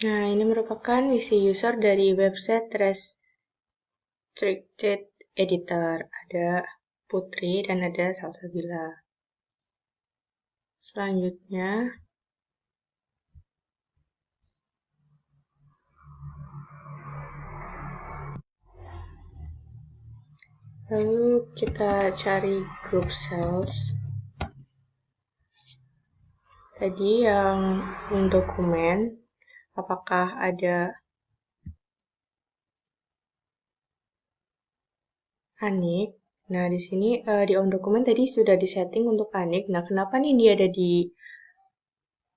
Nah, ini merupakan isi user dari website Restricted Editor. Ada Putri dan ada Salsabila. Selanjutnya, lalu kita cari group cells. Tadi yang dokumen, apakah ada Anik? Nah, di sini di dokumen tadi sudah disetting untuk Anik. Nah, kenapa nih dia ada di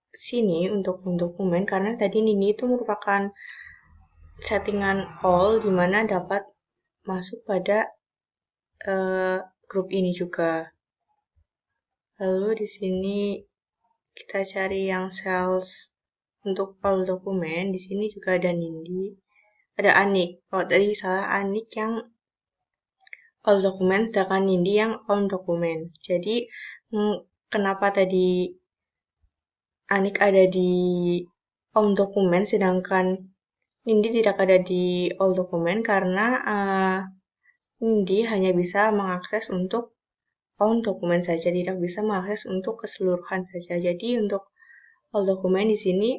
sini untuk dokumen? Karena tadi Nini itu merupakan settingan all di mana dapat masuk pada grup ini juga. Lalu di sini kita cari yang cells untuk all dokumen. Di sini juga ada Nindi, ada Anik. Oh, tadi salah, Anik yang all dokumen, sedangkan Nindi yang on dokumen. Jadi kenapa tadi Anik ada di on dokumen, sedangkan Nindi tidak ada di all dokumen karena Nindi hanya bisa mengakses untuk on dokumen saja, tidak bisa mengakses untuk keseluruhan saja. Jadi untuk all dokumen di sini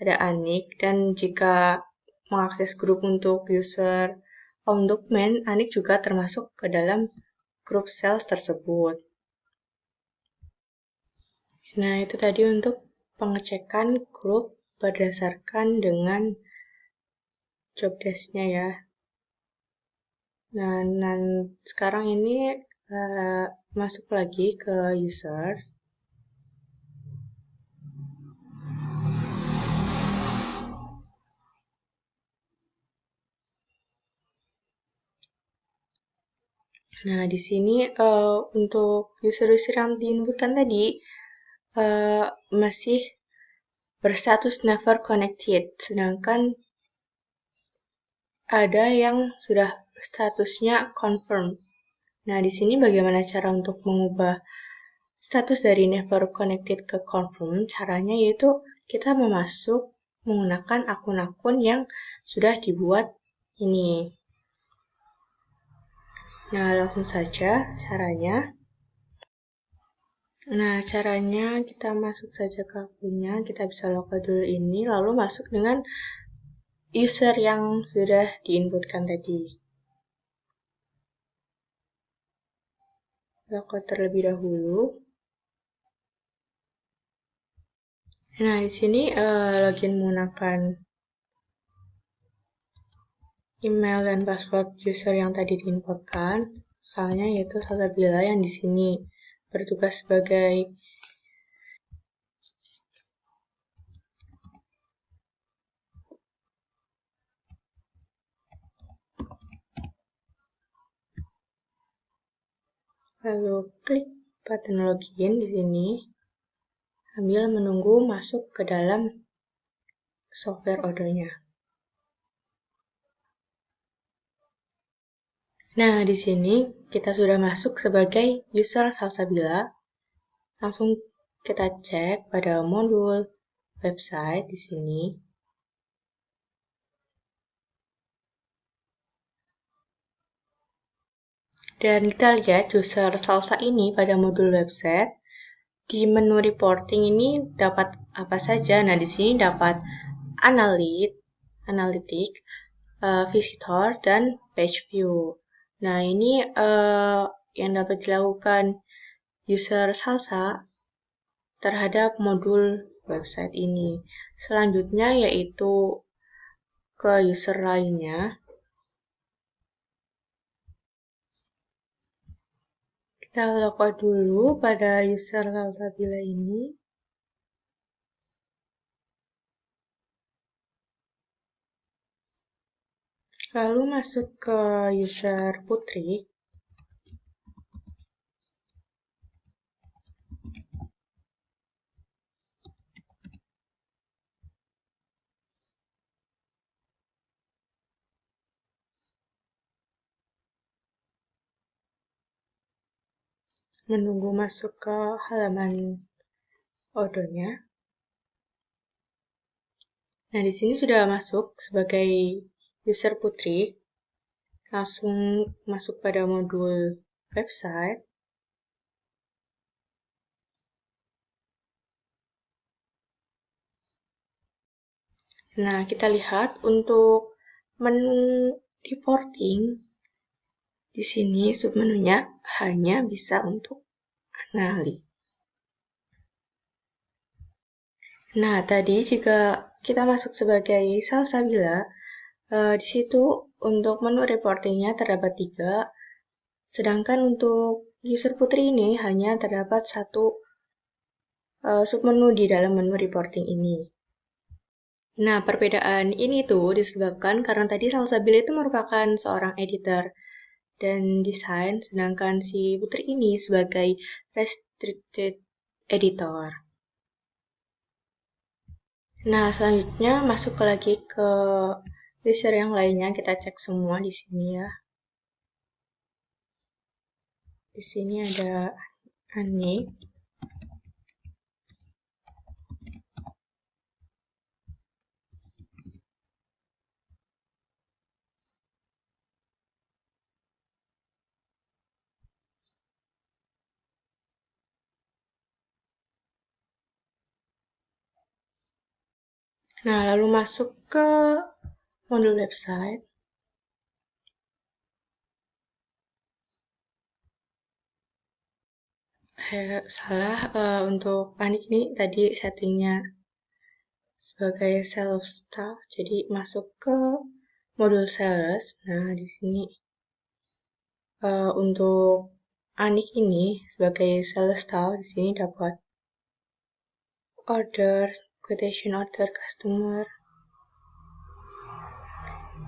ada Anik, dan jika mengakses grup untuk user on dokumen, Anik juga termasuk ke dalam grup cells tersebut. Nah, itu tadi untuk pengecekan grup berdasarkan dengan job desk-nya ya. Nah, sekarang ini masuk lagi ke user. Nah, di sini untuk user-user yang diinputkan tadi masih berstatus never connected, sedangkan ada yang sudah statusnya confirm. Nah, di sini bagaimana cara untuk mengubah status dari never connected ke confirm? Caranya yaitu kita memasuk menggunakan akun-akun yang sudah dibuat ini. Nah, langsung saja caranya. Nah, caranya kita masuk saja ke akunnya, kita bisa login dulu ini, lalu masuk dengan user yang sudah diinputkan tadi. Login terlebih dahulu. Nah, di sini login menggunakan email dan password user yang tadi diinputkan. Misalnya yaitu Salsabila yang di sini bertugas sebagai lalu klik button login di sini sambil menunggu masuk ke dalam software Odoo-nya. Nah, di sini kita sudah masuk sebagai user Salsabila. Langsung kita cek pada modul website di sini. Dan kita lihat user Salsa ini pada modul website. Di menu reporting ini dapat apa saja? Nah, di sini dapat analitik, visitor, dan page view. Nah, ini yang dapat dilakukan user Salsa terhadap modul website ini. Selanjutnya yaitu ke user lainnya. Kita login dulu pada user Salsabila ini. Lalu masuk ke user Putri. Menunggu masuk ke halaman Odoo-nya. Nah, di sini sudah masuk sebagai user Putri. Langsung masuk pada modul website. Nah, kita lihat untuk menu reporting. Di sini submenunya hanya bisa untuk anali. Nah, tadi jika kita masuk sebagai salsabila, di situ untuk menu reportingnya terdapat 3, sedangkan untuk user putri ini hanya terdapat 1 submenu di dalam menu reporting ini. Nah, perbedaan ini tuh disebabkan karena tadi salsabila itu merupakan seorang editor dan desain, sedangkan si putri ini sebagai restricted editor. Nah, selanjutnya masuk lagi ke user yang lainnya, kita cek semua di sini ya. Di sini ada Anik. Nah, lalu masuk ke modul website. Salah, untuk Anik ini tadi settingnya sebagai self staff, jadi masuk ke modul sales. Nah, di sini untuk Anik ini sebagai sales staff, di sini dapat orders, quotation order customer,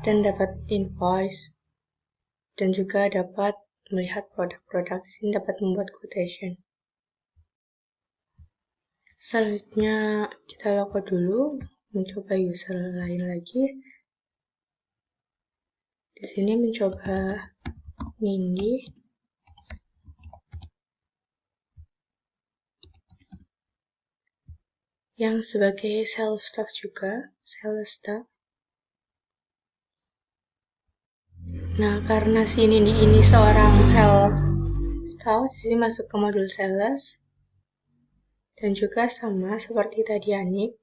dan dapat invoice, dan juga dapat melihat produk-produk. Di sini dapat membuat quotation. Selanjutnya kita logout dulu, mencoba user lain lagi. Di sini mencoba Nindi. Yang sebagai sales staff juga, sales staff. Nah, karena si Nindi ini seorang sales staff, di sini masuk ke modul sales. Dan juga sama seperti tadi Anik,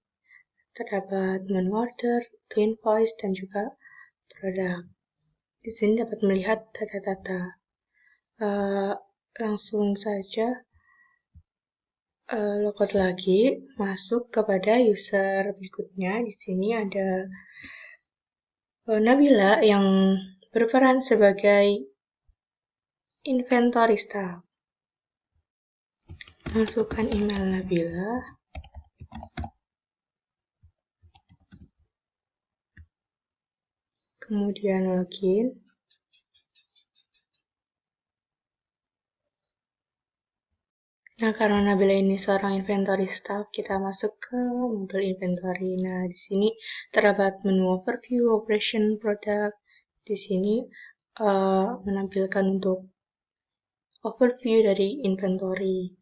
terdapat menu order, to invoice, dan juga produk. Di sini dapat melihat data-data. Langsung saja logout lagi, masuk kepada user berikutnya. Di sini ada Nabila yang berperan sebagai inventory staff. Masukkan email Nabila. Kemudian login. Nah, karena Nabila ini seorang inventory staff, kita masuk ke modul inventory. Nah, di sini terdapat menu overview, operation, product. Di sini menampilkan untuk overview dari inventory.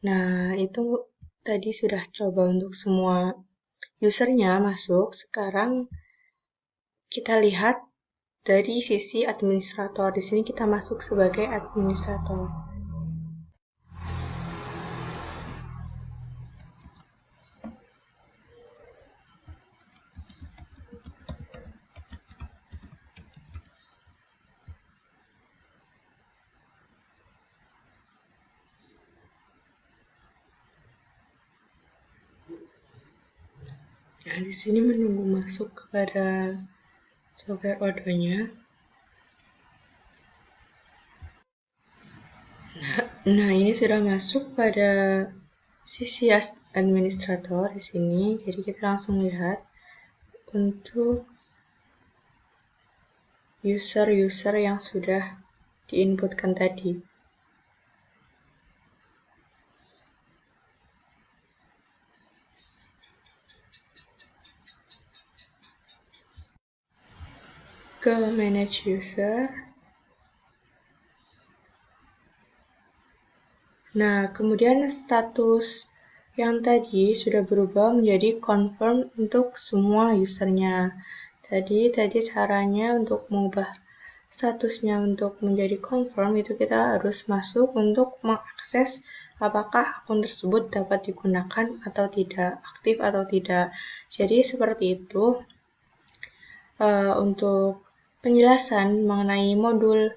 Nah, itu tadi sudah coba untuk semua usernya masuk. Sekarang kita lihat dari sisi administrator. Di sini kita masuk sebagai administrator. Nah, di sini menunggu masuk kepada software Odoo-nya. Nah, ini sudah masuk pada sisi administrator di sini. Jadi kita langsung lihat untuk user-user yang sudah diinputkan tadi. Ke manage user. Nah, kemudian status Yang tadi sudah berubah menjadi confirm untuk semua usernya. Tadi caranya untuk mengubah statusnya untuk menjadi confirm itu kita harus masuk untuk mengakses apakah akun tersebut dapat digunakan atau tidak, aktif atau tidak. Jadi seperti itu untuk penjelasan mengenai modul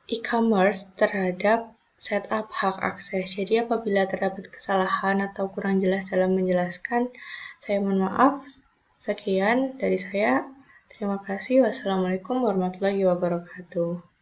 e-commerce terhadap setup hak akses. Jadi apabila terdapat kesalahan atau kurang jelas dalam menjelaskan, saya mohon maaf. Sekian dari saya. Terima kasih. Wassalamualaikum warahmatullahi wabarakatuh.